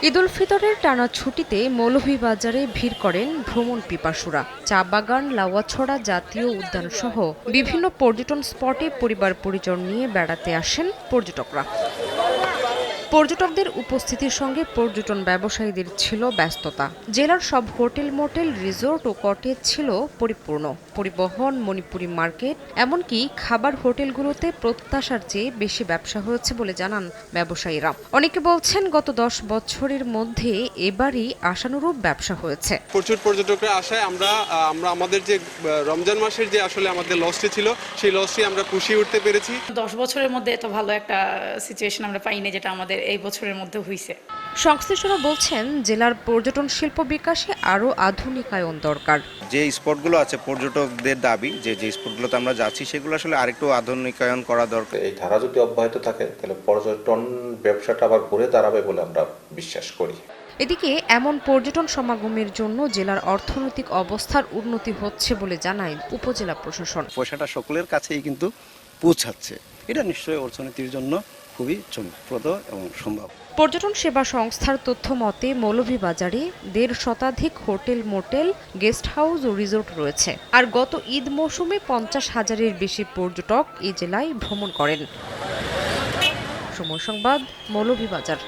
ঈদ উল ফিতরের টানা ছুটিতে মৌলভীবাজারে ভিড় করেন ভ্রমণ পিপাসুরা। চা বাগান, লাউয়াছড়া জাতীয় উদ্যানসহ বিভিন্ন পর্যটন স্পটে পরিবার পরিজন নিয়ে বেড়াতে আসেন পর্যটকরা। পর্যটকদের উপস্থিতির সঙ্গে পর্যটন ব্যবসায়ীদের ছিল ব্যস্ততা। জেলার সব হোটেল, মোটেল, রিসোর্ট ও কটেজ ছিল পরিপূর্ণ। পরিবহন, মণিপুরি মার্কেট, এমনকি খাবার হোটেলগুলোতে প্রত্যাশার চেয়ে বেশি ব্যবসা হয়েছে বলে জানান ব্যবসায়ীরা। অনেকে বলছেন গত 10 বছরের মধ্যে এবারই আশানুরূপ ব্যবসা হয়েছে। প্রচুর পর্যটকরা আসায় আমরা আমাদের যে রমজান মাসের যে আসলে আমাদের লসটি ছিল সেই লসটি আমরা পুষিয়ে উঠতে পেরেছি। 10 বছরের মধ্যে এত ভালো একটা সিচুয়েশন আমরা পাইনি যেটা আমাদের এই বছরের মধ্যে হয়েছে। সংশ্লিষ্টরা বলছেন জেলার পর্যটন শিল্প বিকাশে আরও আধুনিকায়ন দরকার। যে স্পটগুলো আছে পর্যটকদের দাবি যে স্পটগুলোতে আমরা যাচ্ছি সেগুলো আসলে আরেকটু আধুনিকায়ন করা দরকার। এই ধারা যদি অব্যাহত থাকে তাহলে পর্যটন ব্যবসাটা আবার ঘুরে দাঁড়াবে বলে আমরা বিশ্বাস করি। এদিকে এমন পর্যটন সমাগমের জন্য জেলার অর্থনৈতিক অবস্থার উন্নতি হচ্ছে বলে জানায় উপজেলা প্রশাসন। পয়সাটা সকলের কাছেই কিন্তু পৌঁছাচ্ছে, এটা নিশ্চয়ই অর্থনীতির জন্য খুবই চমকপ্রদ এবং সম্ভব। পর্যটন সেবা সংস্থার তথ্য মতে মৌলভীবাজারে 1.5 শতাধিক হোটেল, মোটেল, গেস্ট হাউস ও রিসোর্ট রয়েছে। আর গত ঈদ মৌসুমে 50,000-এর বেশি পর্যটক এই জেলায় ভ্রমণ করেন। সময় সংবাদ, মৌলভীবাজার।